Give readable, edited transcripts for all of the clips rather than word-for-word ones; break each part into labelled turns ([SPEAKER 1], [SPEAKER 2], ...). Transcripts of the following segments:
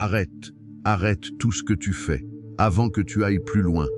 [SPEAKER 1] Arrête, arrête tout ce que tu fais, avant que tu ailles plus loin,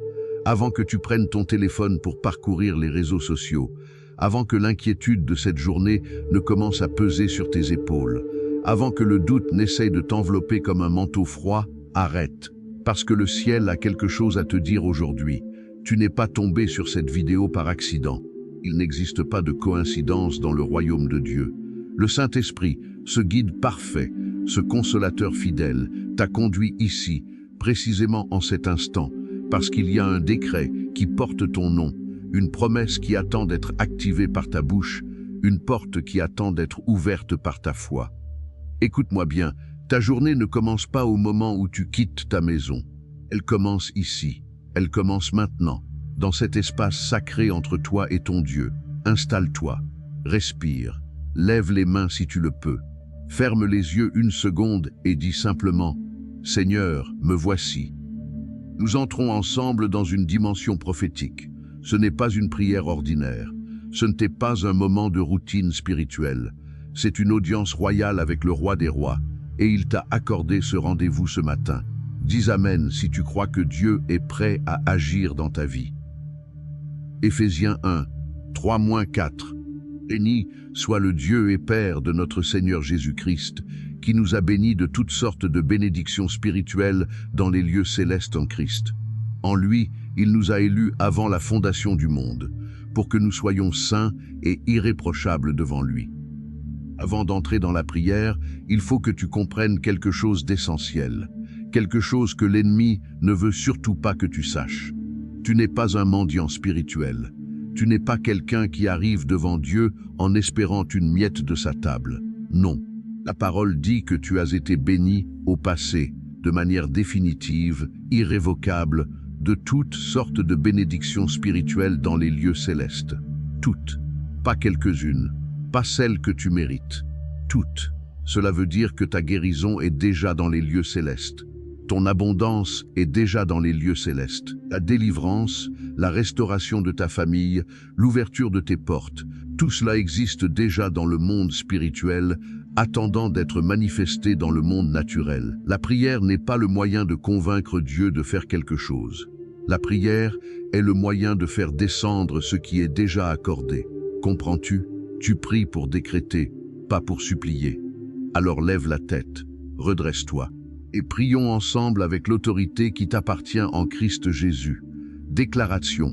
[SPEAKER 1] avant que tu prennes ton téléphone pour parcourir les réseaux sociaux, avant que l'inquiétude de cette journée ne commence à peser sur tes épaules, avant que le doute n'essaye de t'envelopper comme un manteau froid, arrête, parce que le ciel a quelque chose à te dire aujourd'hui. Tu n'es pas tombé sur cette vidéo par accident. Il n'existe pas de coïncidence dans le royaume de Dieu. Le Saint-Esprit, ce guide parfait, ce consolateur fidèle, t'a conduit ici, précisément en cet instant, parce qu'il y a un décret qui porte ton nom, une promesse qui attend d'être activée par ta bouche, une porte qui attend d'être ouverte par ta foi. Écoute-moi bien, ta journée ne commence pas au moment où tu quittes ta maison. Elle commence ici, elle commence maintenant, dans cet espace sacré entre toi et ton Dieu. Installe-toi, respire, lève les mains si tu le peux. Ferme les yeux une seconde et dis simplement « Seigneur, me voici ». Nous entrons ensemble dans une dimension prophétique. Ce n'est pas une prière ordinaire. Ce n'était pas un moment de routine spirituelle. C'est une audience royale avec le roi des rois. Et il t'a accordé ce rendez-vous ce matin. Dis Amen si tu crois que Dieu est prêt à agir dans ta vie. Éphésiens 1, 3-4. Béni soit le Dieu et Père de notre Seigneur Jésus-Christ, qui nous a bénis de toutes sortes de bénédictions spirituelles dans les lieux célestes en Christ. En lui, il nous a élus avant la fondation du monde, pour que nous soyons saints et irréprochables devant lui. Avant d'entrer dans la prière, il faut que tu comprennes quelque chose d'essentiel, quelque chose que l'ennemi ne veut surtout pas que tu saches. Tu n'es pas un mendiant spirituel. Tu n'es pas quelqu'un qui arrive devant Dieu en espérant une miette de sa table. Non. La parole dit que tu as été béni au passé, de manière définitive, irrévocable, de toutes sortes de bénédictions spirituelles dans les lieux célestes. Toutes, pas quelques-unes, pas celles que tu mérites. Toutes. Cela veut dire que ta guérison est déjà dans les lieux célestes. Ton abondance est déjà dans les lieux célestes. La délivrance, la restauration de ta famille, l'ouverture de tes portes, tout cela existe déjà dans le monde spirituel, attendant d'être manifesté dans le monde naturel. La prière n'est pas le moyen de convaincre Dieu de faire quelque chose. La prière est le moyen de faire descendre ce qui est déjà accordé. Comprends-tu? Tu pries pour décréter, pas pour supplier. Alors lève la tête, redresse-toi. Et prions ensemble avec l'autorité qui t'appartient en Christ Jésus. Déclaration.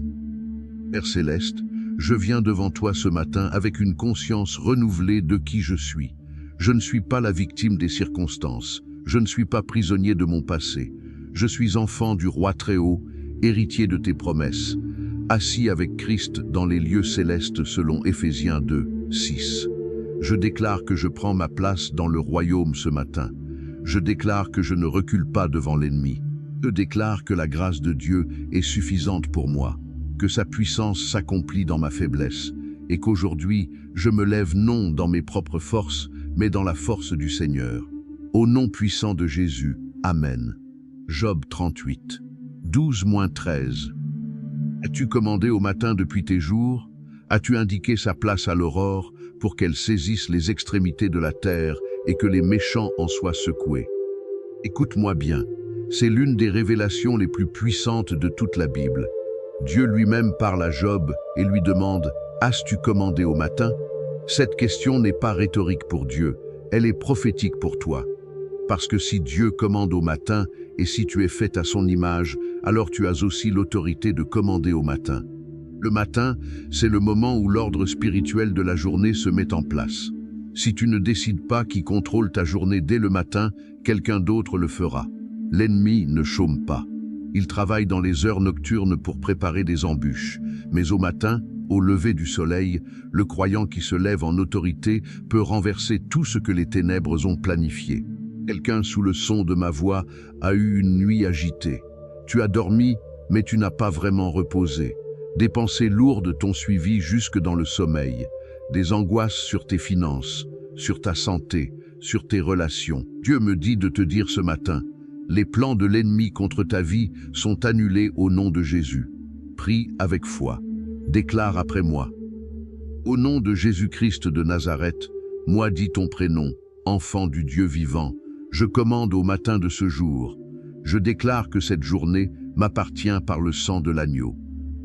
[SPEAKER 1] Père Céleste, je viens devant toi ce matin avec une conscience renouvelée de qui je suis. Je ne suis pas la victime des circonstances. Je ne suis pas prisonnier de mon passé. Je suis enfant du Roi Très-Haut, héritier de tes promesses, assis avec Christ dans les lieux célestes selon Éphésiens 2, 6. Je déclare que je prends ma place dans le royaume ce matin. Je déclare que je ne recule pas devant l'ennemi. Je déclare que la grâce de Dieu est suffisante pour moi, que sa puissance s'accomplit dans ma faiblesse, et qu'aujourd'hui, je me lève non dans mes propres forces, mais dans la force du Seigneur. Au nom puissant de Jésus, Amen. Job 38, 12-13. As-tu commandé au matin depuis tes jours? As-tu indiqué sa place à l'aurore pour qu'elle saisisse les extrémités de la terre et que les méchants en soient secoués? Écoute-moi bien, c'est l'une des révélations les plus puissantes de toute la Bible. Dieu lui-même parle à Job et lui demande « As-tu commandé au matin ?» Cette question n'est pas rhétorique pour Dieu, elle est prophétique pour toi. Parce que si Dieu commande au matin et si tu es fait à son image, alors tu as aussi l'autorité de commander au matin. Le matin, c'est le moment où l'ordre spirituel de la journée se met en place. Si tu ne décides pas qui contrôle ta journée dès le matin, quelqu'un d'autre le fera. L'ennemi ne chôme pas. Il travaille dans les heures nocturnes pour préparer des embûches. Mais au matin, au lever du soleil, le croyant qui se lève en autorité peut renverser tout ce que les ténèbres ont planifié. Quelqu'un sous le son de ma voix a eu une nuit agitée. Tu as dormi, mais tu n'as pas vraiment reposé. Des pensées lourdes t'ont suivi jusque dans le sommeil. Des angoisses sur tes finances, sur ta santé, sur tes relations. Dieu me dit de te dire ce matin, les plans de l'ennemi contre ta vie sont annulés au nom de Jésus. Prie avec foi. Déclare après moi. Au nom de Jésus-Christ de Nazareth, moi dis ton prénom, enfant du Dieu vivant, Je commande au matin de ce jour. Je déclare que cette journée m'appartient par le sang de l'agneau.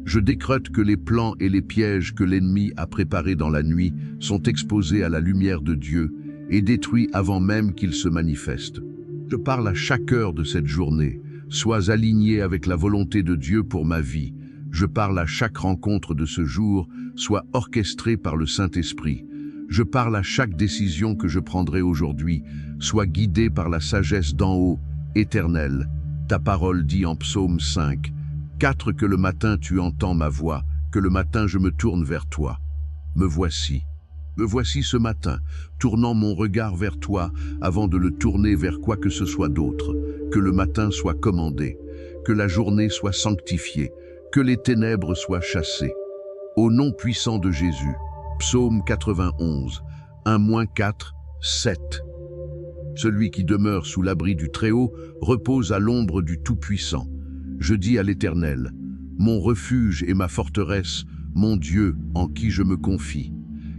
[SPEAKER 1] Je décrète que les plans et les pièges que l'ennemi a préparés dans la nuit sont exposés à la lumière de Dieu et détruits avant même qu'ils se manifestent. Je parle à chaque heure de cette journée. Sois aligné avec la volonté de Dieu pour ma vie. Je parle à chaque rencontre de ce jour, sois orchestré par le Saint-Esprit. Je parle à chaque décision que je prendrai aujourd'hui, sois guidé par la sagesse d'en haut, éternelle. Ta parole dit en Psaume 5, 4 que le matin tu entends ma voix, que le matin je me tourne vers toi. Me voici ce matin, tournant mon regard vers toi avant de le tourner vers quoi que ce soit d'autre. Que le matin soit commandé, que la journée soit sanctifiée, que les ténèbres soient chassées. Au nom puissant de Jésus, Psaume 91, 1-4, 7. Celui qui demeure sous l'abri du Très-Haut repose à l'ombre du Tout-Puissant. Je dis à l'Éternel, mon refuge et ma forteresse, mon Dieu en qui je me confie.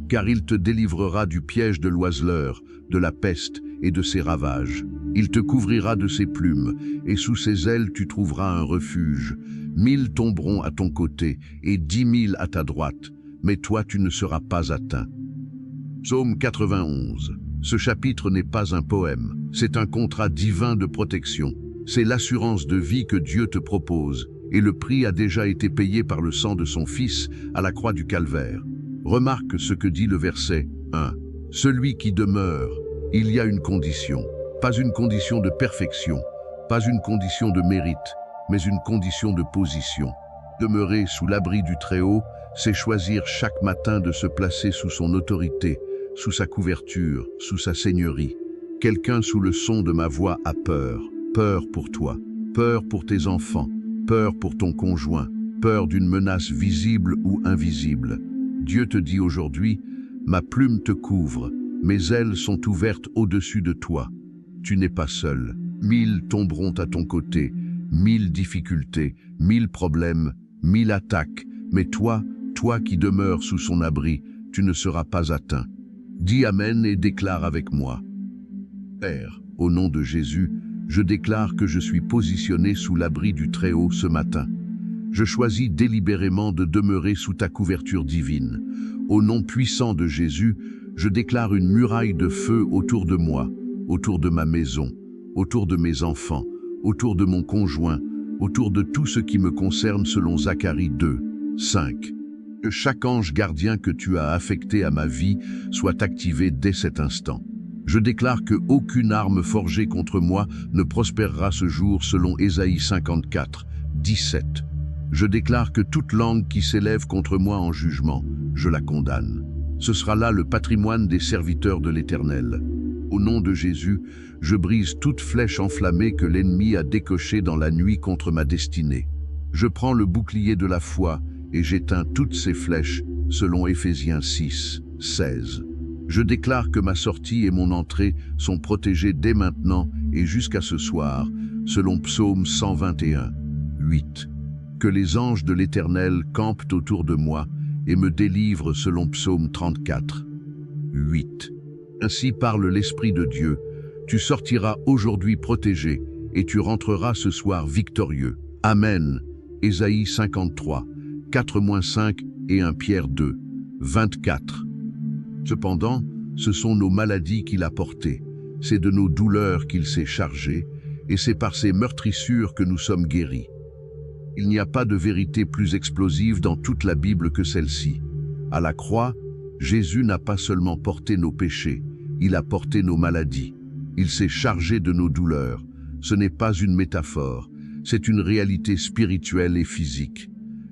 [SPEAKER 1] Car il te délivrera du piège de l'oiseleur, de la peste et de ses ravages. Il te couvrira de ses plumes, et sous ses ailes tu trouveras un refuge. 1000 tomberont à ton côté, et 10 000 à ta droite, mais toi tu ne seras pas atteint. Psaume 91. Ce chapitre n'est pas un poème, c'est un contrat divin de protection. C'est l'assurance de vie que Dieu te propose, et le prix a déjà été payé par le sang de son Fils à la croix du Calvaire. Remarque ce que dit le verset 1. Celui qui demeure, il y a une condition, pas une condition de perfection, pas une condition de mérite, mais une condition de position. Demeurer sous l'abri du Très-Haut, c'est choisir chaque matin de se placer sous son autorité, sous sa couverture, sous sa seigneurie. Quelqu'un sous le son de ma voix a peur. Peur pour toi, peur pour tes enfants, peur pour ton conjoint, peur d'une menace visible ou invisible. Dieu te dit aujourd'hui, ma plume te couvre, mes ailes sont ouvertes au-dessus de toi. Tu n'es pas seul. 1000 tomberont à ton côté, 1000 difficultés, 1000 problèmes, 1000 attaques, mais toi qui demeures sous son abri, tu ne seras pas atteint. Dis Amen et déclare avec moi. Père, au nom de Jésus, je déclare que je suis positionné sous l'abri du Très-Haut ce matin. Je choisis délibérément de demeurer sous ta couverture divine. Au nom puissant de Jésus, je déclare une muraille de feu autour de moi, autour de ma maison, autour de mes enfants, autour de mon conjoint, autour de tout ce qui me concerne selon Zacharie 2, 5. Que chaque ange gardien que tu as affecté à ma vie soit activé dès cet instant. Je déclare que aucune arme forgée contre moi ne prospérera ce jour selon Ésaïe 54, 17. Je déclare que toute langue qui s'élève contre moi en jugement, je la condamne. Ce sera là le patrimoine des serviteurs de l'Éternel. Au nom de Jésus, je brise toute flèche enflammée que l'ennemi a décochée dans la nuit contre ma destinée. Je prends le bouclier de la foi et j'éteins toutes ces flèches, selon Éphésiens 6, 16. Je déclare que ma sortie et mon entrée sont protégées dès maintenant et jusqu'à ce soir, selon Psaume 121, 8. Que les anges de l'Éternel campent autour de moi et me délivrent selon Psaume 34, 8. Ainsi parle l'Esprit de Dieu, tu sortiras aujourd'hui protégé et tu rentreras ce soir victorieux. Amen. Ésaïe 53, 4-5 et 1 Pierre 2, 24. Cependant, ce sont nos maladies qu'il a portées, c'est de nos douleurs qu'il s'est chargé, et c'est par ses meurtrissures que nous sommes guéris. Il n'y a pas de vérité plus explosive dans toute la Bible que celle-ci. À la croix, Jésus n'a pas seulement porté nos péchés, il a porté nos maladies. Il s'est chargé de nos douleurs. Ce n'est pas une métaphore, c'est une réalité spirituelle et physique.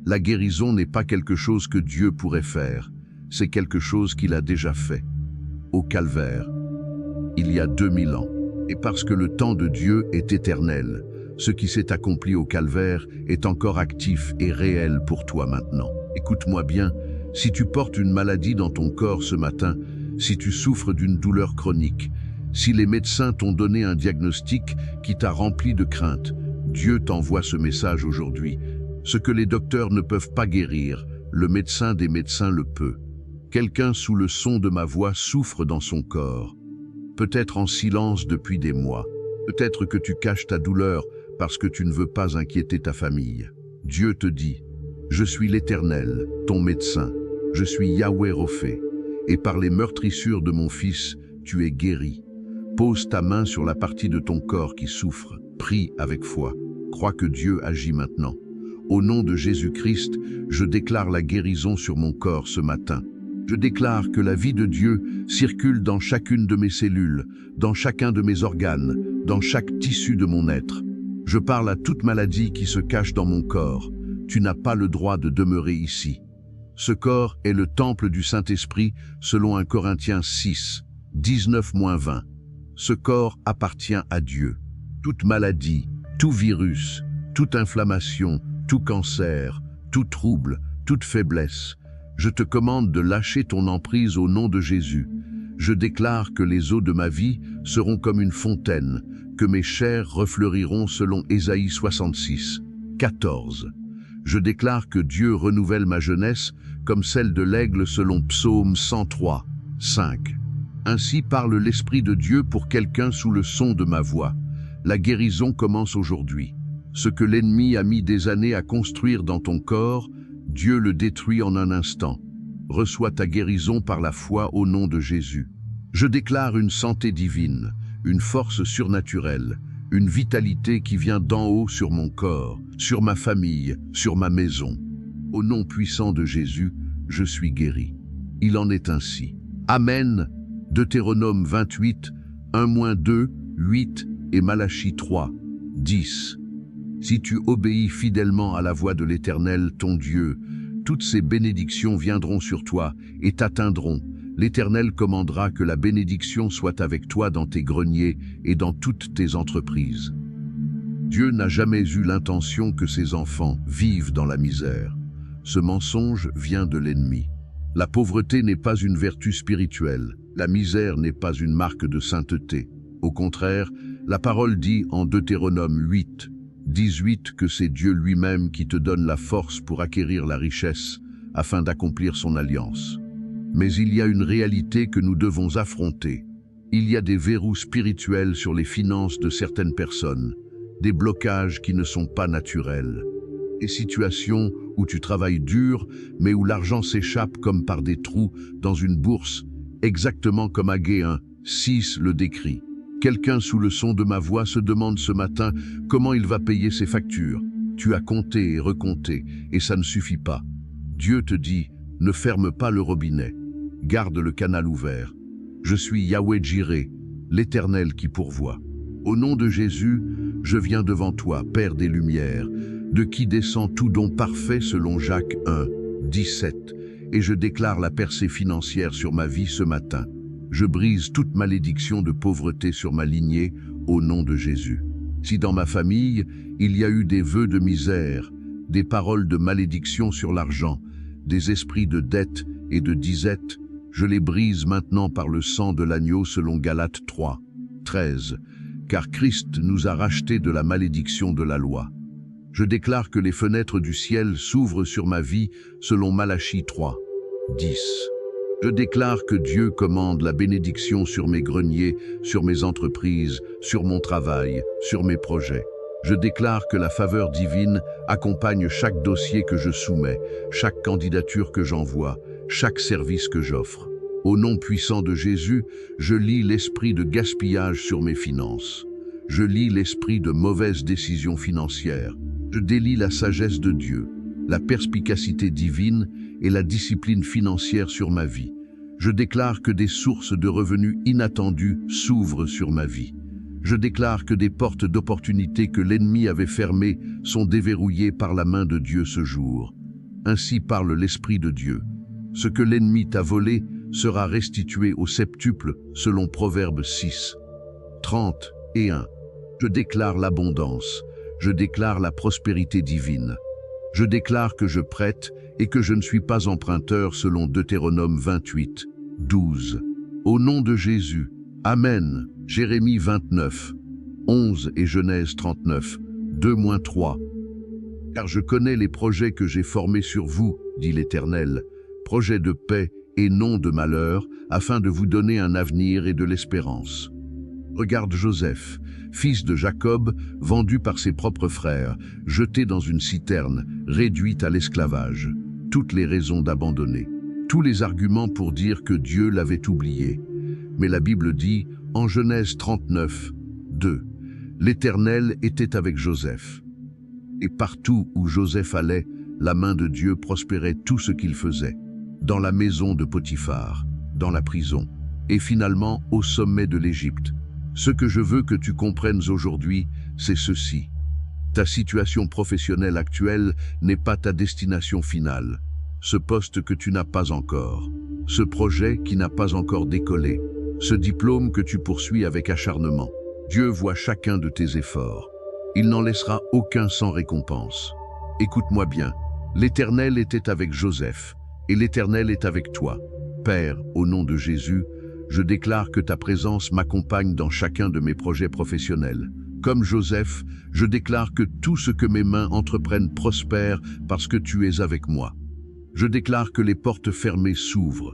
[SPEAKER 1] La guérison n'est pas quelque chose que Dieu pourrait faire, c'est quelque chose qu'il a déjà fait. Au Calvaire, il y a 2000 ans. Et parce que le temps de Dieu est éternel, ce qui s'est accompli au Calvaire est encore actif et réel pour toi maintenant. Écoute-moi bien, si tu portes une maladie dans ton corps ce matin, si tu souffres d'une douleur chronique, si les médecins t'ont donné un diagnostic qui t'a rempli de crainte, Dieu t'envoie ce message aujourd'hui. Ce que les docteurs ne peuvent pas guérir, le médecin des médecins le peut. Quelqu'un sous le son de ma voix souffre dans son corps, peut-être en silence depuis des mois. Peut-être que tu caches ta douleur parce que tu ne veux pas inquiéter ta famille. Dieu te dit, je suis l'Éternel, ton médecin. Je suis Yahweh Rophé, et par les meurtrissures de mon fils, tu es guéri. Pose ta main sur la partie de ton corps qui souffre. Prie avec foi. Crois que Dieu agit maintenant. Au nom de Jésus-Christ, je déclare la guérison sur mon corps ce matin. Je déclare que la vie de Dieu circule dans chacune de mes cellules, dans chacun de mes organes, dans chaque tissu de mon être. Je parle à toute maladie qui se cache dans mon corps. Tu n'as pas le droit de demeurer ici. Ce corps est le temple du Saint-Esprit selon 1 Corinthiens 6, 19-20. Ce corps appartient à Dieu. Toute maladie, tout virus, toute inflammation, tout cancer, tout trouble, toute faiblesse, je te commande de lâcher ton emprise au nom de Jésus. Je déclare que les eaux de ma vie seront comme une fontaine, que mes chairs refleuriront selon Ésaïe 66, 14. Je déclare que Dieu renouvelle ma jeunesse comme celle de l'aigle selon Psaume 103, 5. Ainsi parle l'Esprit de Dieu pour quelqu'un sous le son de ma voix. La guérison commence aujourd'hui. Ce que l'ennemi a mis des années à construire dans ton corps, Dieu le détruit en un instant. Reçois ta guérison par la foi au nom de Jésus. Je déclare une santé divine, une force surnaturelle, une vitalité qui vient d'en haut sur mon corps, sur ma famille, sur ma maison. Au nom puissant de Jésus, je suis guéri. Il en est ainsi. Amen. Deutéronome 28, 1-2, 8 et Malachie 3, 10. Si tu obéis fidèlement à la voix de l'Éternel, ton Dieu, toutes ces bénédictions viendront sur toi et t'atteindront. L'Éternel commandera que la bénédiction soit avec toi dans tes greniers et dans toutes tes entreprises. Dieu n'a jamais eu l'intention que ses enfants vivent dans la misère. Ce mensonge vient de l'ennemi. La pauvreté n'est pas une vertu spirituelle. La misère n'est pas une marque de sainteté. Au contraire, la parole dit en Deutéronome 8, 18 que c'est Dieu lui-même qui te donne la force pour acquérir la richesse afin d'accomplir son alliance. Mais il y a une réalité que nous devons affronter. Il y a des verrous spirituels sur les finances de certaines personnes, des blocages qui ne sont pas naturels. Des situations où tu travailles dur, mais où l'argent s'échappe comme par des trous dans une bourse, exactement comme Agé 1, 6 le décrit. Quelqu'un sous le son de ma voix se demande ce matin comment il va payer ses factures. Tu as compté et recompté, et ça ne suffit pas. Dieu te dit, ne ferme pas le robinet, garde le canal ouvert. Je suis Yahweh Jireh, l'Éternel qui pourvoit. Au nom de Jésus, je viens devant toi, Père des Lumières, de qui descend tout don parfait selon Jacques 1, 17, et je déclare la percée financière sur ma vie ce matin. Je brise toute malédiction de pauvreté sur ma lignée au nom de Jésus. Si dans ma famille, il y a eu des vœux de misère, des paroles de malédiction sur l'argent, des esprits de dette et de disette, je les brise maintenant par le sang de l'agneau selon Galates 3, 13, car Christ nous a rachetés de la malédiction de la loi. Je déclare que les fenêtres du ciel s'ouvrent sur ma vie selon Malachie 3, 10. Je déclare que Dieu commande la bénédiction sur mes greniers, sur mes entreprises, sur mon travail, sur mes projets. Je déclare que la faveur divine accompagne chaque dossier que je soumets, chaque candidature que j'envoie, chaque service que j'offre. Au nom puissant de Jésus, je lis l'esprit de gaspillage sur mes finances. Je lis l'esprit de mauvaises décisions financières. Je délie la sagesse de Dieu, la perspicacité divine et la discipline financière sur ma vie. Je déclare que des sources de revenus inattendus s'ouvrent sur ma vie. Je déclare que des portes d'opportunités que l'ennemi avait fermées sont déverrouillées par la main de Dieu ce jour. Ainsi parle l'Esprit de Dieu. Ce que l'ennemi t'a volé sera restitué au septuple selon Proverbes 6, 30 et 1. Je déclare l'abondance. Je déclare la prospérité divine. Je déclare que je prête et que je ne suis pas emprunteur selon Deutéronome 28, 12. Au nom de Jésus, Amen. Jérémie 29, 11 et Genèse 39, 2-3. Car je connais les projets que j'ai formés sur vous, dit l'Éternel, projets de paix et non de malheur, afin de vous donner un avenir et de l'espérance. Regarde Joseph, fils de Jacob, vendu par ses propres frères, jeté dans une citerne, réduit à l'esclavage. Toutes les raisons d'abandonner. Tous les arguments pour dire que Dieu l'avait oublié. Mais la Bible dit, en Genèse 39, 2, « L'Éternel était avec Joseph. Et partout où Joseph allait, la main de Dieu prospérait tout ce qu'il faisait. Dans la maison de Potiphar, dans la prison, et finalement au sommet de l'Égypte. Ce que je veux que tu comprennes aujourd'hui, c'est ceci. Ta situation professionnelle actuelle n'est pas ta destination finale. Ce poste que tu n'as pas encore, ce projet qui n'a pas encore décollé, ce diplôme que tu poursuis avec acharnement. Dieu voit chacun de tes efforts. Il n'en laissera aucun sans récompense. Écoute-moi bien, l'Éternel était avec Joseph, et l'Éternel est avec toi. Père, au nom de Jésus, je déclare que ta présence m'accompagne dans chacun de mes projets professionnels. Comme Joseph, je déclare que tout ce que mes mains entreprennent prospère parce que tu es avec moi. Je déclare que les portes fermées s'ouvrent,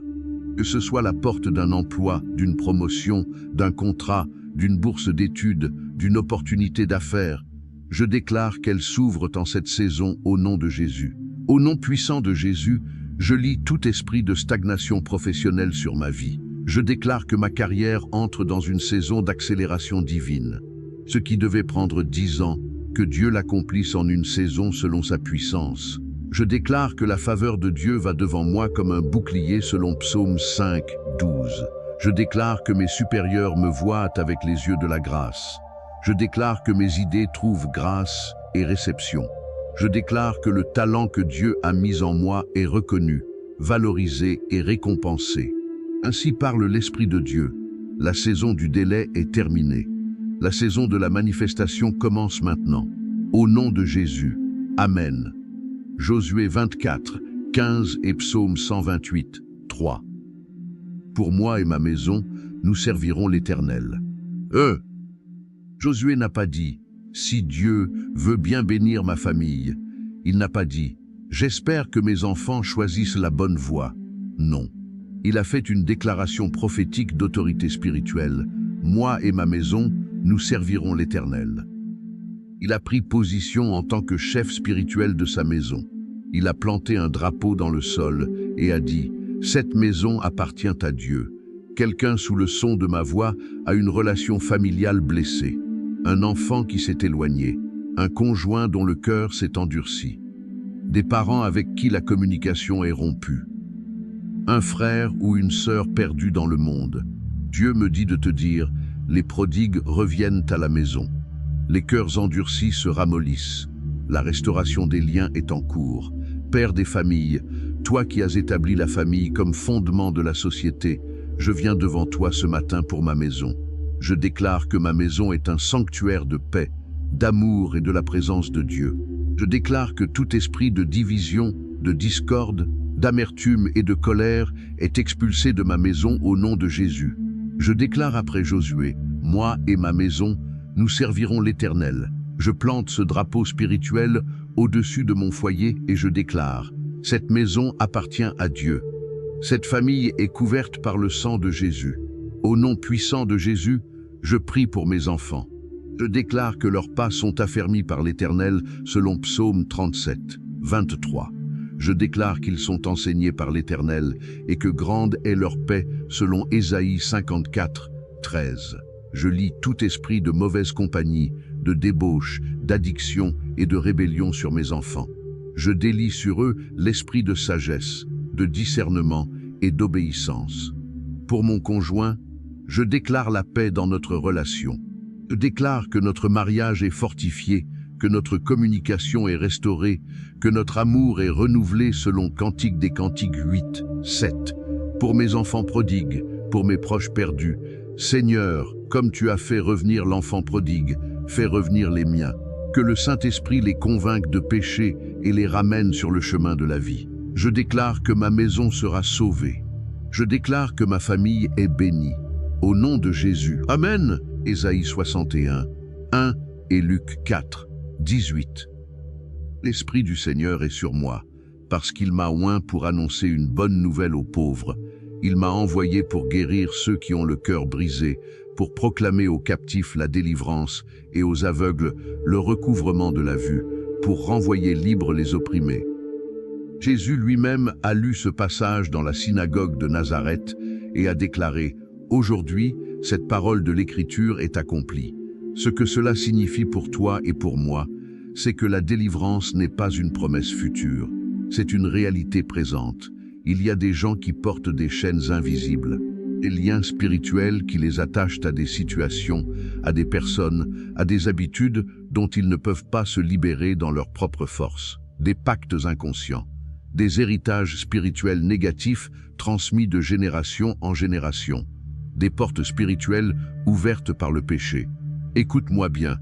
[SPEAKER 1] que ce soit la porte d'un emploi, d'une promotion, d'un contrat, d'une bourse d'études, d'une opportunité d'affaires. Je déclare qu'elles s'ouvrent en cette saison au nom de Jésus. Au nom puissant de Jésus, je lie tout esprit de stagnation professionnelle sur ma vie. Je déclare que ma carrière entre dans une saison d'accélération divine. Ce qui devait prendre 10 ans, que Dieu l'accomplisse en une saison selon sa puissance. Je déclare que la faveur de Dieu va devant moi comme un bouclier selon Psaume 5, 12. Je déclare que mes supérieurs me voient avec les yeux de la grâce. Je déclare que mes idées trouvent grâce et réception. Je déclare que le talent que Dieu a mis en moi est reconnu, valorisé et récompensé. Ainsi parle l'Esprit de Dieu. La saison du délai est terminée. La saison de la manifestation commence maintenant. Au nom de Jésus. Amen. Josué 24, 15 et Psaume 128, 3. Pour moi et ma maison, nous servirons l'Éternel. Josué n'a pas dit « Si Dieu veut bien bénir ma famille ». Il n'a pas dit « J'espère que mes enfants choisissent la bonne voie ». Non. Il a fait une déclaration prophétique d'autorité spirituelle. « Moi et ma maison, nous servirons l'Éternel ». Il a pris position en tant que chef spirituel de sa maison. Il a planté un drapeau dans le sol et a dit « Cette maison appartient à Dieu ». Quelqu'un sous le son de ma voix a une relation familiale blessée. Un enfant qui s'est éloigné. Un conjoint dont le cœur s'est endurci. Des parents avec qui la communication est rompue. Un frère ou une sœur perdue dans le monde. Dieu me dit de te dire « Les prodigues reviennent à la maison ». Les cœurs endurcis se ramollissent. La restauration des liens est en cours. Père des familles, toi qui as établi la famille comme fondement de la société, je viens devant toi ce matin pour ma maison. Je déclare que ma maison est un sanctuaire de paix, d'amour et de la présence de Dieu. Je déclare que tout esprit de division, de discorde, d'amertume et de colère est expulsé de ma maison au nom de Jésus. Je déclare après Josué, moi et ma maison, nous servirons l'Éternel. Je plante ce drapeau spirituel au-dessus de mon foyer et je déclare, cette maison appartient à Dieu. Cette famille est couverte par le sang de Jésus. Au nom puissant de Jésus, je prie pour mes enfants. Je déclare que leurs pas sont affermis par l'Éternel selon Psaume 37, 23. Je déclare qu'ils sont enseignés par l'Éternel et que grande est leur paix selon Ésaïe 54, 13. Je lis tout esprit de mauvaise compagnie, de débauche, d'addiction et de rébellion sur mes enfants. Je délie sur eux l'esprit de sagesse, de discernement et d'obéissance. Pour mon conjoint, je déclare la paix dans notre relation. Je déclare que notre mariage est fortifié, que notre communication est restaurée, que notre amour est renouvelé selon Cantique des Cantiques 8, 7. Pour mes enfants prodigues, pour mes proches perdus, Seigneur, comme tu as fait revenir l'enfant prodigue, fais revenir les miens. Que le Saint-Esprit les convainque de péché et les ramène sur le chemin de la vie. Je déclare que ma maison sera sauvée. Je déclare que ma famille est bénie. Au nom de Jésus. Amen. Ésaïe 61, 1 et Luc 4, 18. L'Esprit du Seigneur est sur moi, parce qu'il m'a oint pour annoncer une bonne nouvelle aux pauvres. Il m'a envoyé pour guérir ceux qui ont le cœur brisé, pour proclamer aux captifs la délivrance et aux aveugles le recouvrement de la vue, pour renvoyer libres les opprimés. Jésus lui-même a lu ce passage dans la synagogue de Nazareth et a déclaré « Aujourd'hui, cette parole de l'Écriture est accomplie. Ce que cela signifie pour toi et pour moi, c'est que la délivrance n'est pas une promesse future, c'est une réalité présente. Il y a des gens qui portent des chaînes invisibles, des liens spirituels qui les attachent à des situations, à des personnes, à des habitudes dont ils ne peuvent pas se libérer dans leur propre force, des pactes inconscients, des héritages spirituels négatifs transmis de génération en génération, des portes spirituelles ouvertes par le péché. Écoute-moi bien,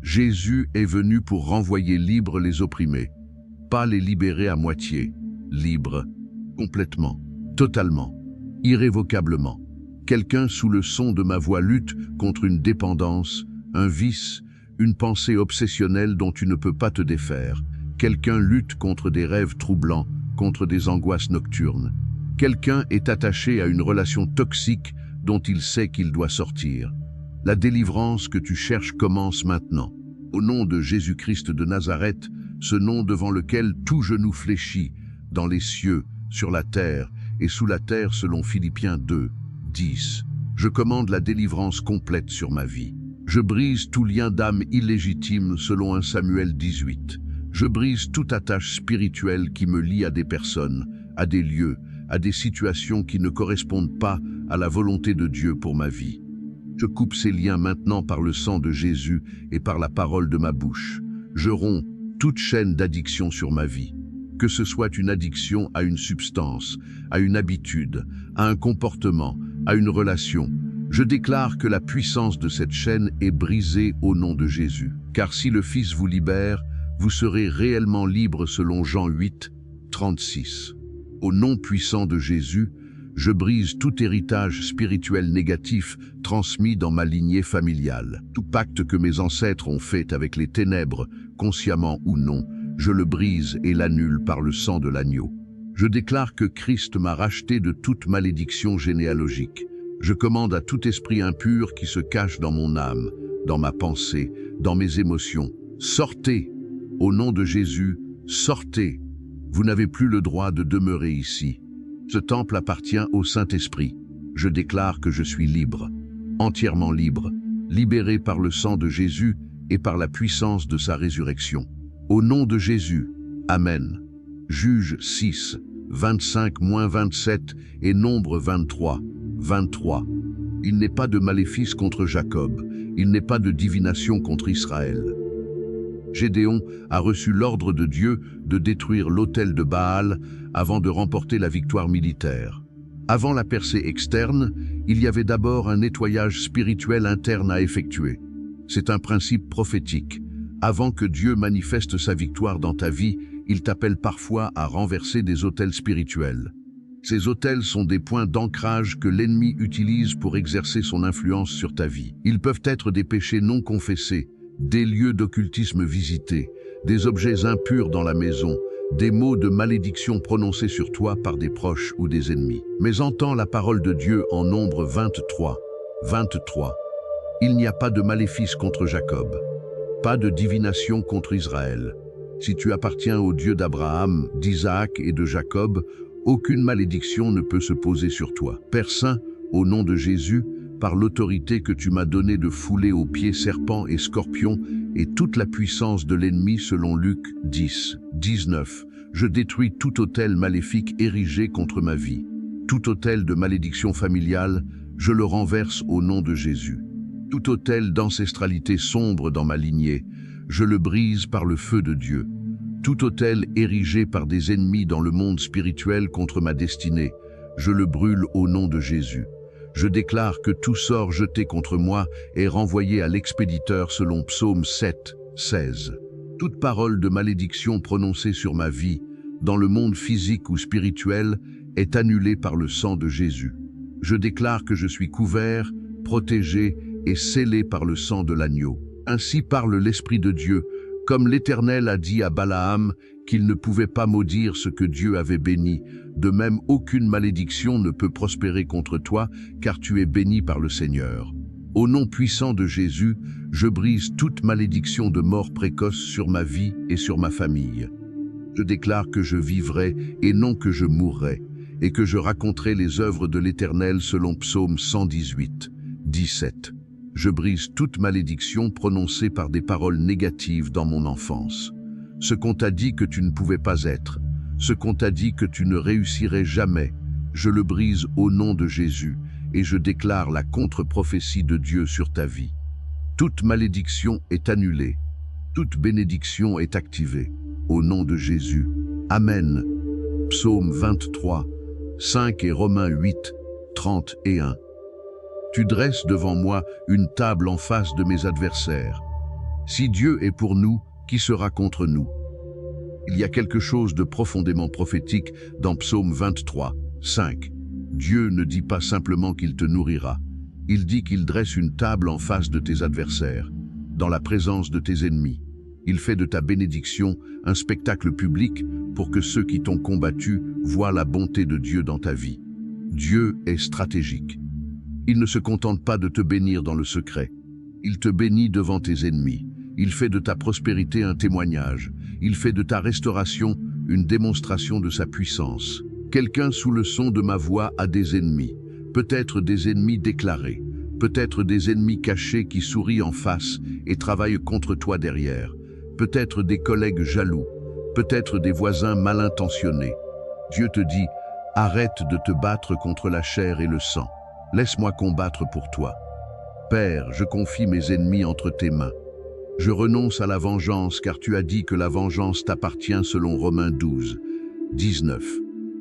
[SPEAKER 1] Jésus est venu pour renvoyer libres les opprimés, pas les libérer à moitié, libres, complètement, totalement, irrévocablement. Quelqu'un sous le son de ma voix lutte contre une dépendance, un vice, une pensée obsessionnelle dont tu ne peux pas te défaire. Quelqu'un lutte contre des rêves troublants, contre des angoisses nocturnes. Quelqu'un est attaché à une relation toxique dont il sait qu'il doit sortir. La délivrance que tu cherches commence maintenant. Au nom de Jésus-Christ de Nazareth, ce nom devant lequel tout genou fléchit, dans les cieux, sur la terre et sous la terre selon Philippiens 2, 10. Je commande la délivrance complète sur ma vie. Je brise tout lien d'âme illégitime selon 1 Samuel 18. Je brise toute attache spirituelle qui me lie à des personnes, à des lieux, à des situations qui ne correspondent pas à la volonté de Dieu pour ma vie. Je coupe ces liens maintenant par le sang de Jésus et par la parole de ma bouche. Je romps toute chaîne d'addiction sur ma vie. Que ce soit une addiction à une substance, à une habitude, à un comportement, à une relation, je déclare que la puissance de cette chaîne est brisée au nom de Jésus. Car si le Fils vous libère, vous serez réellement libre selon Jean 8, 36. Au nom puissant de Jésus, je brise tout héritage spirituel négatif transmis dans ma lignée familiale. Tout pacte que mes ancêtres ont fait avec les ténèbres, consciemment ou non, je le brise et l'annule par le sang de l'agneau. Je déclare que Christ m'a racheté de toute malédiction généalogique. Je commande à tout esprit impur qui se cache dans mon âme, dans ma pensée, dans mes émotions. Sortez! Au nom de Jésus, sortez! Vous n'avez plus le droit de demeurer ici. Ce temple appartient au Saint-Esprit. Je déclare que je suis libre, entièrement libre, libéré par le sang de Jésus et par la puissance de sa résurrection. Au nom de Jésus, Amen. Juge 6, 25-27 et Nombre 23, 23. Il n'est pas de maléfice contre Jacob, il n'est pas de divination contre Israël. Gédéon a reçu l'ordre de Dieu de détruire l'autel de Baal avant de remporter la victoire militaire. Avant la percée externe, il y avait d'abord un nettoyage spirituel interne à effectuer. C'est un principe prophétique. Avant que Dieu manifeste sa victoire dans ta vie, il t'appelle parfois à renverser des autels spirituels. Ces autels sont des points d'ancrage que l'ennemi utilise pour exercer son influence sur ta vie. Ils peuvent être des péchés non confessés, des lieux d'occultisme visités, des objets impurs dans la maison, des mots de malédiction prononcés sur toi par des proches ou des ennemis. Mais entends la parole de Dieu en Nombre 23, 23. Il n'y a pas de maléfice contre Jacob, pas de divination contre Israël. Si tu appartiens au Dieu d'Abraham, d'Isaac et de Jacob, aucune malédiction ne peut se poser sur toi. Père Saint, au nom de Jésus, par l'autorité que tu m'as donnée de fouler aux pieds serpents et scorpions et toute la puissance de l'ennemi selon Luc 10, 19, je détruis tout autel maléfique érigé contre ma vie. Tout autel de malédiction familiale, je le renverse au nom de Jésus. Tout autel d'ancestralité sombre dans ma lignée, je le brise par le feu de Dieu. Tout autel érigé par des ennemis dans le monde spirituel contre ma destinée, je le brûle au nom de Jésus. Je déclare que tout sort jeté contre moi est renvoyé à l'expéditeur selon Psaume 7, 16. Toute parole de malédiction prononcée sur ma vie, dans le monde physique ou spirituel, est annulée par le sang de Jésus. Je déclare que je suis couvert, protégé et scellé par le sang de l'agneau. Ainsi parle l'Esprit de Dieu, comme l'Éternel a dit à Balaam qu'il ne pouvait pas maudire ce que Dieu avait béni. De même, aucune malédiction ne peut prospérer contre toi, car tu es béni par le Seigneur. Au nom puissant de Jésus, je brise toute malédiction de mort précoce sur ma vie et sur ma famille. Je déclare que je vivrai et non que je mourrai, et que je raconterai les œuvres de l'Éternel selon Psaume 118, 17. Je brise toute malédiction prononcée par des paroles négatives dans mon enfance. Ce qu'on t'a dit que tu ne pouvais pas être, ce qu'on t'a dit que tu ne réussirais jamais, je le brise au nom de Jésus et je déclare la contre-prophétie de Dieu sur ta vie. Toute malédiction est annulée, toute bénédiction est activée. Au nom de Jésus. Amen. Psaume 23, 5 et Romains 8, 30 et 1. Tu dresses devant moi une table en face de mes adversaires. Si Dieu est pour nous, qui sera contre nous? Il y a quelque chose de profondément prophétique dans Psaume 23, 5. Dieu ne dit pas simplement qu'il te nourrira. Il dit qu'il dresse une table en face de tes adversaires, dans la présence de tes ennemis. Il fait de ta bénédiction un spectacle public pour que ceux qui t'ont combattu voient la bonté de Dieu dans ta vie. Dieu est stratégique. Il ne se contente pas de te bénir dans le secret. Il te bénit devant tes ennemis. Il fait de ta prospérité un témoignage. Il fait de ta restauration une démonstration de sa puissance. Quelqu'un sous le son de ma voix a des ennemis, peut-être des ennemis déclarés, peut-être des ennemis cachés qui sourient en face et travaillent contre toi derrière, peut-être des collègues jaloux, peut-être des voisins mal intentionnés. Dieu te dit, arrête de te battre contre la chair et le sang. Laisse-moi combattre pour toi. Père, je confie mes ennemis entre tes mains. Je renonce à la vengeance car tu as dit que la vengeance t'appartient selon Romains 12, 19.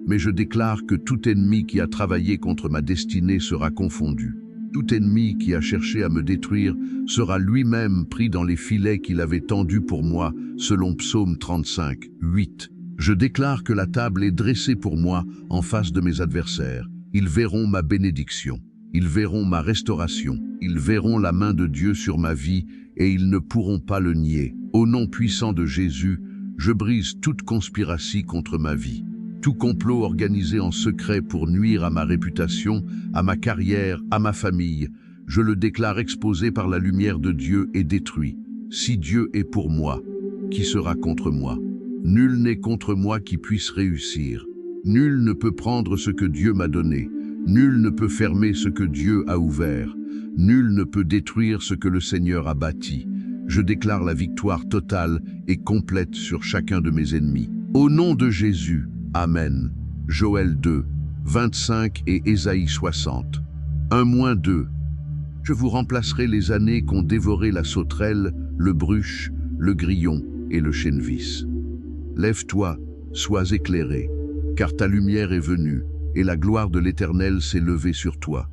[SPEAKER 1] Mais je déclare que tout ennemi qui a travaillé contre ma destinée sera confondu. Tout ennemi qui a cherché à me détruire sera lui-même pris dans les filets qu'il avait tendus pour moi, selon Psaume 35, 8. Je déclare que la table est dressée pour moi en face de mes adversaires. Ils verront ma bénédiction, ils verront ma restauration, ils verront la main de Dieu sur ma vie et ils ne pourront pas le nier. Au nom puissant de Jésus, je brise toute conspiration contre ma vie. Tout complot organisé en secret pour nuire à ma réputation, à ma carrière, à ma famille, je le déclare exposé par la lumière de Dieu et détruit. Si Dieu est pour moi, qui sera contre moi? Nul n'est contre moi qui puisse réussir. Nul ne peut prendre ce que Dieu m'a donné. Nul ne peut fermer ce que Dieu a ouvert. Nul ne peut détruire ce que le Seigneur a bâti. Je déclare la victoire totale et complète sur chacun de mes ennemis. Au nom de Jésus, Amen. Joël 2, 25 et Ésaïe 60. 1-2. Je vous remplacerai les années qu'ont dévoré la sauterelle, le bruche, le grillon et le chènevis. Lève-toi, sois éclairé, car ta lumière est venue, et la gloire de l'Éternel s'est levée sur toi.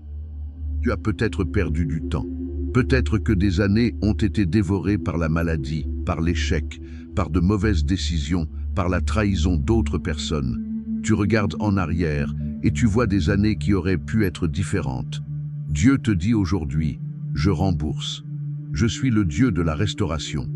[SPEAKER 1] Tu as peut-être perdu du temps. Peut-être que des années ont été dévorées par la maladie, par l'échec, par de mauvaises décisions, par la trahison d'autres personnes. Tu regardes en arrière et tu vois des années qui auraient pu être différentes. Dieu te dit aujourd'hui, je rembourse. Je suis le Dieu de la restauration.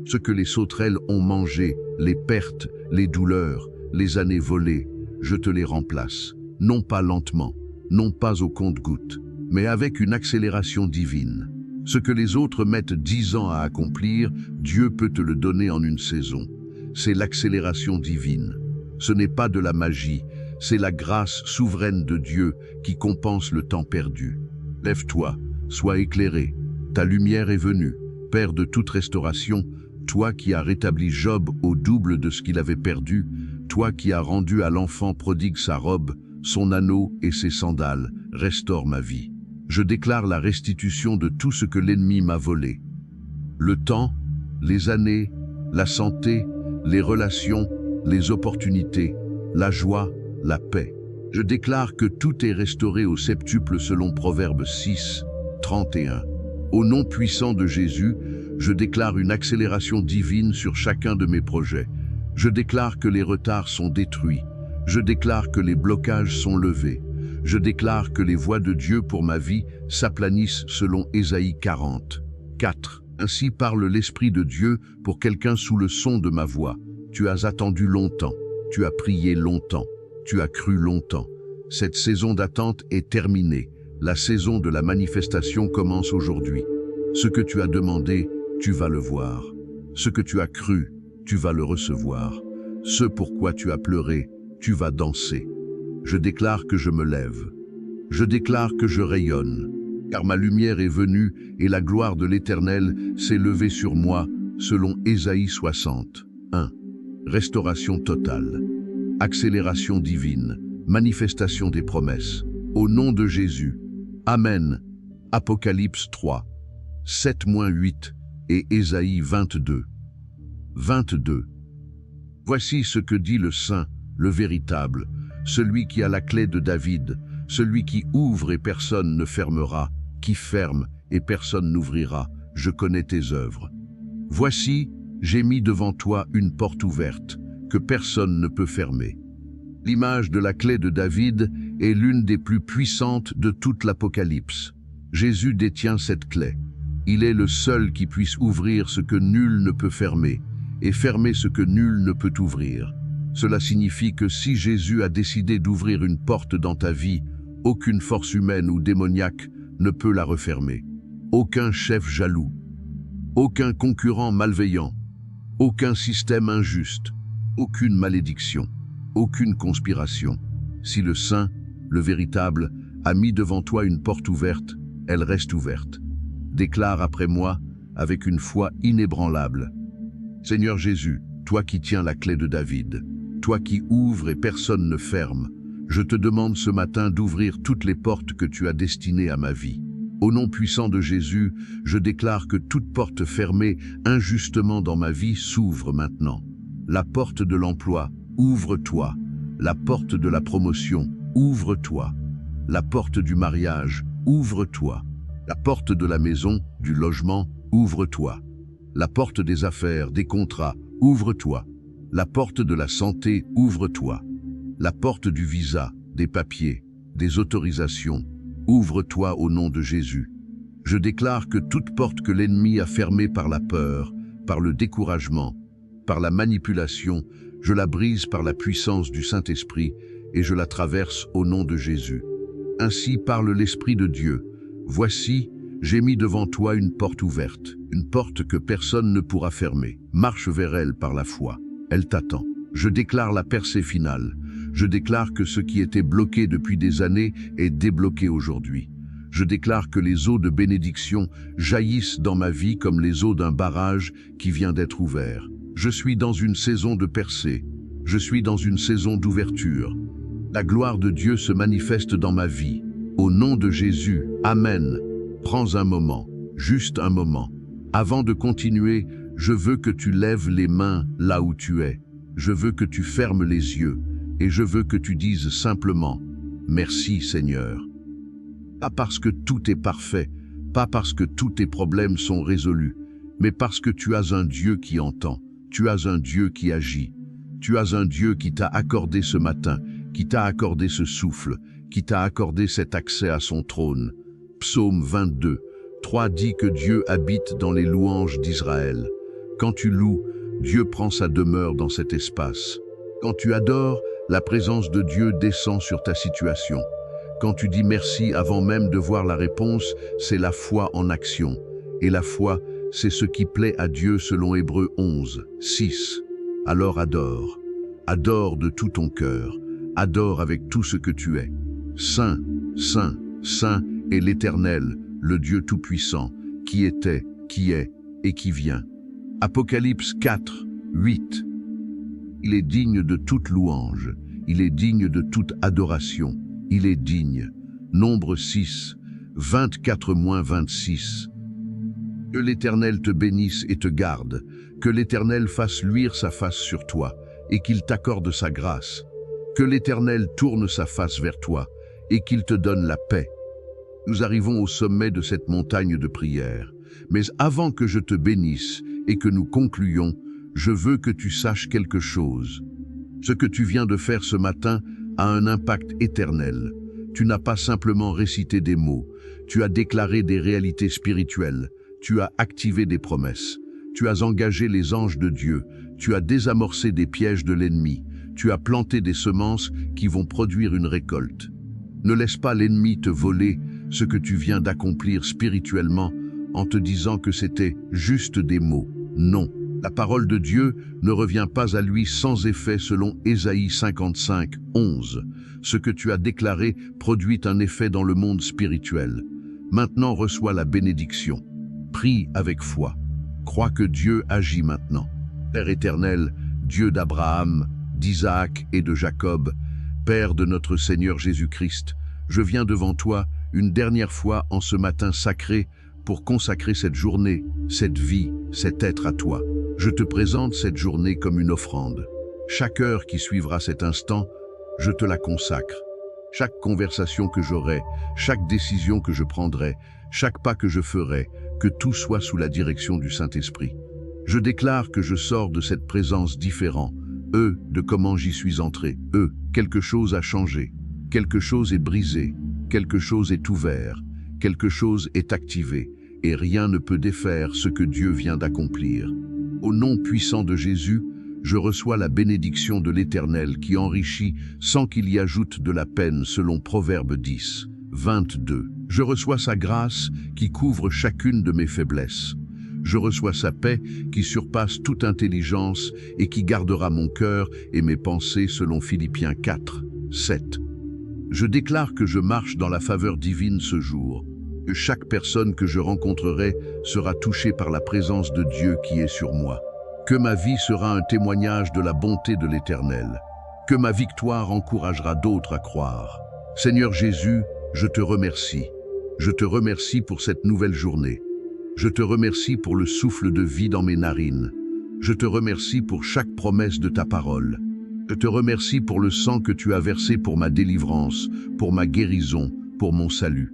[SPEAKER 1] Ce que les sauterelles ont mangé, les pertes, les douleurs, les années volées, je te les remplace. Non pas lentement, non pas au compte-gouttes, mais avec une accélération divine. Ce que les autres mettent 10 ans à accomplir, Dieu peut te le donner en une saison. C'est l'accélération divine. Ce n'est pas de la magie, c'est la grâce souveraine de Dieu qui compense le temps perdu. Lève-toi, sois éclairé. Ta lumière est venue, Père de toute restauration, toi qui as rétabli Job au double de ce qu'il avait perdu, toi qui as rendu à l'enfant prodigue sa robe, son anneau et ses sandales, restaure ma vie. Je déclare la restitution de tout ce que l'ennemi m'a volé. Le temps, les années, la santé, les relations, les opportunités, la joie, la paix. Je déclare que tout est restauré au septuple selon Proverbe 6, 31. Au nom puissant de Jésus, je déclare une accélération divine sur chacun de mes projets. Je déclare que les retards sont détruits. Je déclare que les blocages sont levés. Je déclare que les voies de Dieu pour ma vie s'aplanissent selon Ésaïe 40, 4. Ainsi parle l'Esprit de Dieu pour quelqu'un sous le son de ma voix. Tu as attendu longtemps, tu as prié longtemps, tu as cru longtemps. Cette saison d'attente est terminée. La saison de la manifestation commence aujourd'hui. Ce que tu as demandé, tu vas le voir. Ce que tu as cru, tu vas le recevoir. Ce pourquoi tu as pleuré, tu vas danser. Je déclare que je me lève. Je déclare que je rayonne, car ma lumière est venue et la gloire de l'Éternel s'est levée sur moi, selon Ésaïe 60. 1. Restauration totale. Accélération divine. Manifestation des promesses. Au nom de Jésus. Amen. Apocalypse 3, 7-8 et Ésaïe 22. 22. Voici ce que dit le Saint, le véritable, celui qui a la clé de David, celui qui ouvre et personne ne fermera, qui ferme et personne n'ouvrira. Je connais tes œuvres. Voici, j'ai mis devant toi une porte ouverte, que personne ne peut fermer. L'image de la clé de David est l'une des plus puissantes de toute l'Apocalypse. Jésus détient cette clé. Il est le seul qui puisse ouvrir ce que nul ne peut fermer, et fermer ce que nul ne peut ouvrir. Cela signifie que si Jésus a décidé d'ouvrir une porte dans ta vie, aucune force humaine ou démoniaque ne peut la refermer. Aucun chef jaloux, aucun concurrent malveillant, aucun système injuste, aucune malédiction, aucune conspiration. Si le Saint, le véritable, a mis devant toi une porte ouverte, elle reste ouverte. Déclare après moi, avec une foi inébranlable. Seigneur Jésus, toi qui tiens la clé de David, toi qui ouvres et personne ne ferme, je te demande ce matin d'ouvrir toutes les portes que tu as destinées à ma vie. Au nom puissant de Jésus, je déclare que toute porte fermée injustement dans ma vie s'ouvre maintenant. La porte de l'emploi, ouvre-toi. La porte de la promotion, ouvre-toi. La porte du mariage, ouvre-toi. La porte de la maison, du logement, ouvre-toi. La porte des affaires, des contrats, ouvre-toi. La porte de la santé, ouvre-toi. La porte du visa, des papiers, des autorisations, ouvre-toi au nom de Jésus. Je déclare que toute porte que l'ennemi a fermée par la peur, par le découragement, par la manipulation, je la brise par la puissance du Saint-Esprit et je la traverse au nom de Jésus. Ainsi parle l'Esprit de Dieu. Voici, j'ai mis devant toi une porte ouverte, une porte que personne ne pourra fermer. Marche vers elle par la foi. Elle t'attend. Je déclare la percée finale. Je déclare que ce qui était bloqué depuis des années est débloqué aujourd'hui. Je déclare que les eaux de bénédiction jaillissent dans ma vie comme les eaux d'un barrage qui vient d'être ouvert. Je suis dans une saison de percée. Je suis dans une saison d'ouverture. La gloire de Dieu se manifeste dans ma vie. Au nom de Jésus, Amen. Prends un moment, juste un moment. Avant de continuer, je veux que tu lèves les mains là où tu es. Je veux que tu fermes les yeux et je veux que tu dises simplement « Merci Seigneur ». Pas parce que tout est parfait, pas parce que tous tes problèmes sont résolus, mais parce que tu as un Dieu qui entend, tu as un Dieu qui agit, tu as un Dieu qui t'a accordé ce matin, qui t'a accordé ce souffle, qui t'a accordé cet accès à son trône. Psaume 22, 3 dit que Dieu habite dans les louanges d'Israël. Quand tu loues, Dieu prend sa demeure dans cet espace. Quand tu adores, la présence de Dieu descend sur ta situation. Quand tu dis merci avant même de voir la réponse, c'est la foi en action. Et la foi, c'est ce qui plaît à Dieu selon Hébreux 11, 6. Alors adore. Adore de tout ton cœur. Adore avec tout ce que tu es. Saint, Saint, Saint est l'Éternel, le Dieu Tout-Puissant, qui était, qui est et qui vient. Apocalypse 4, 8. Il est digne de toute louange, il est digne de toute adoration, il est digne. Nombre 6, 24-26. Que l'Éternel te bénisse et te garde, que l'Éternel fasse luire sa face sur toi, et qu'il t'accorde sa grâce. Que l'Éternel tourne sa face vers toi, et qu'il te donne la paix. Nous arrivons au sommet de cette montagne de prière, mais avant que je te bénisse et que nous concluions, je veux que tu saches quelque chose. Ce que tu viens de faire ce matin a un impact éternel. Tu n'as pas simplement récité des mots, tu as déclaré des réalités spirituelles, tu as activé des promesses, tu as engagé les anges de Dieu, tu as désamorcé des pièges de l'ennemi, tu as planté des semences qui vont produire une récolte. Ne laisse pas l'ennemi te voler ce que tu viens d'accomplir spirituellement en te disant que c'était juste des mots. Non, la parole de Dieu ne revient pas à lui sans effet selon Ésaïe 55, 11. Ce que tu as déclaré produit un effet dans le monde spirituel. Maintenant reçois la bénédiction. Prie avec foi. Crois que Dieu agit maintenant. Père éternel, Dieu d'Abraham, d'Isaac et de Jacob, Père de notre Seigneur Jésus-Christ, je viens devant toi une dernière fois en ce matin sacré pour consacrer cette journée, cette vie, cet être à toi. Je te présente cette journée comme une offrande. Chaque heure qui suivra cet instant, je te la consacre. Chaque conversation que j'aurai, chaque décision que je prendrai, chaque pas que je ferai, que tout soit sous la direction du Saint-Esprit. Je déclare que je sors de cette présence différent, de comment j'y suis entré. Quelque chose a changé, quelque chose est brisé, quelque chose est ouvert, quelque chose est activé, et rien ne peut défaire ce que Dieu vient d'accomplir. Au nom puissant de Jésus, je reçois la bénédiction de l'Éternel qui enrichit sans qu'il y ajoute de la peine selon Proverbe 10, 22. Je reçois sa grâce qui couvre chacune de mes faiblesses. Je reçois sa paix qui surpasse toute intelligence et qui gardera mon cœur et mes pensées selon Philippiens 4, 7. Je déclare que je marche dans la faveur divine ce jour, que chaque personne que je rencontrerai sera touchée par la présence de Dieu qui est sur moi, que ma vie sera un témoignage de la bonté de l'Éternel, que ma victoire encouragera d'autres à croire. Seigneur Jésus, je te remercie. Je te remercie pour cette nouvelle journée. Je te remercie pour le souffle de vie dans mes narines. Je te remercie pour chaque promesse de ta parole. Je te remercie pour le sang que tu as versé pour ma délivrance, pour ma guérison, pour mon salut.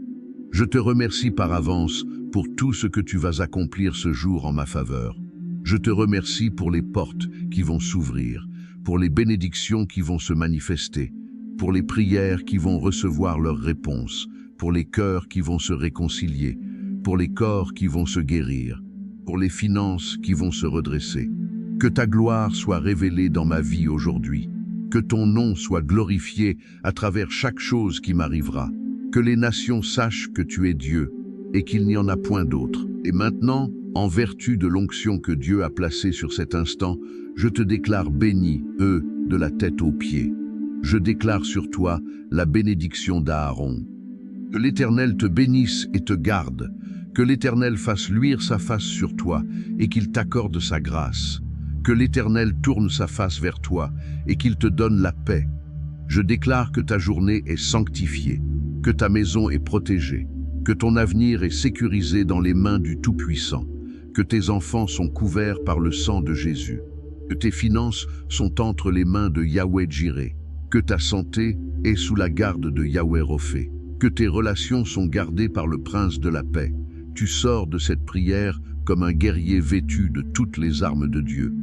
[SPEAKER 1] Je te remercie par avance pour tout ce que tu vas accomplir ce jour en ma faveur. Je te remercie pour les portes qui vont s'ouvrir, pour les bénédictions qui vont se manifester, pour les prières qui vont recevoir leurs réponses, pour les cœurs qui vont se réconcilier, pour les corps qui vont se guérir, pour les finances qui vont se redresser. Que ta gloire soit révélée dans ma vie aujourd'hui. Que ton nom soit glorifié à travers chaque chose qui m'arrivera. Que les nations sachent que tu es Dieu et qu'il n'y en a point d'autre. Et maintenant, en vertu de l'onction que Dieu a placée sur cet instant, je te déclare béni, de la tête aux pieds. Je déclare sur toi la bénédiction d'Aaron. Que l'Éternel te bénisse et te garde. Que l'Éternel fasse luire sa face sur toi et qu'il t'accorde sa grâce. Que l'Éternel tourne sa face vers toi et qu'il te donne la paix. Je déclare que ta journée est sanctifiée, que ta maison est protégée, que ton avenir est sécurisé dans les mains du Tout-Puissant, que tes enfants sont couverts par le sang de Jésus, que tes finances sont entre les mains de Yahweh Jireh, que ta santé est sous la garde de Yahweh Rophé, que tes relations sont gardées par le Prince de la paix. Tu sors de cette prière comme un guerrier vêtu de toutes les armes de Dieu.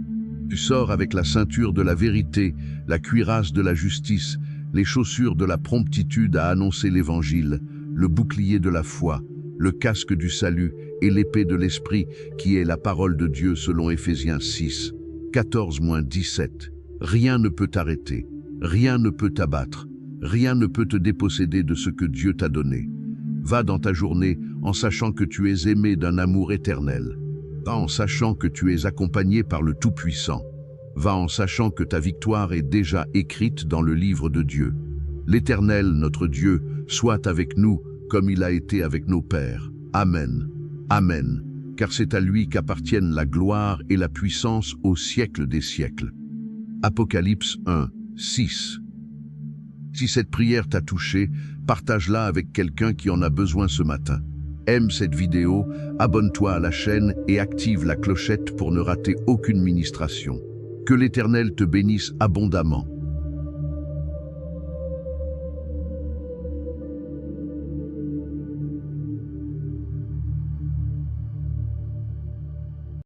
[SPEAKER 1] Tu sors avec la ceinture de la vérité, la cuirasse de la justice, les chaussures de la promptitude à annoncer l'Évangile, le bouclier de la foi, le casque du salut et l'épée de l'Esprit qui est la parole de Dieu selon Éphésiens 6, 14-17. Rien ne peut t'arrêter, rien ne peut t'abattre, rien ne peut te déposséder de ce que Dieu t'a donné. Va dans ta journée en sachant que tu es aimé d'un amour éternel. Va en sachant que tu es accompagné par le Tout-Puissant. Va en sachant que ta victoire est déjà écrite dans le livre de Dieu. L'Éternel, notre Dieu, soit avec nous comme il a été avec nos pères. Amen. Amen. Car c'est à lui qu'appartiennent la gloire et la puissance au siècle des siècles. Apocalypse 1, 6. Si cette prière t'a touché, partage-la avec quelqu'un qui en a besoin ce matin. Aime cette vidéo, abonne-toi à la chaîne et active la clochette pour ne rater aucune ministration. Que l'Éternel te bénisse abondamment.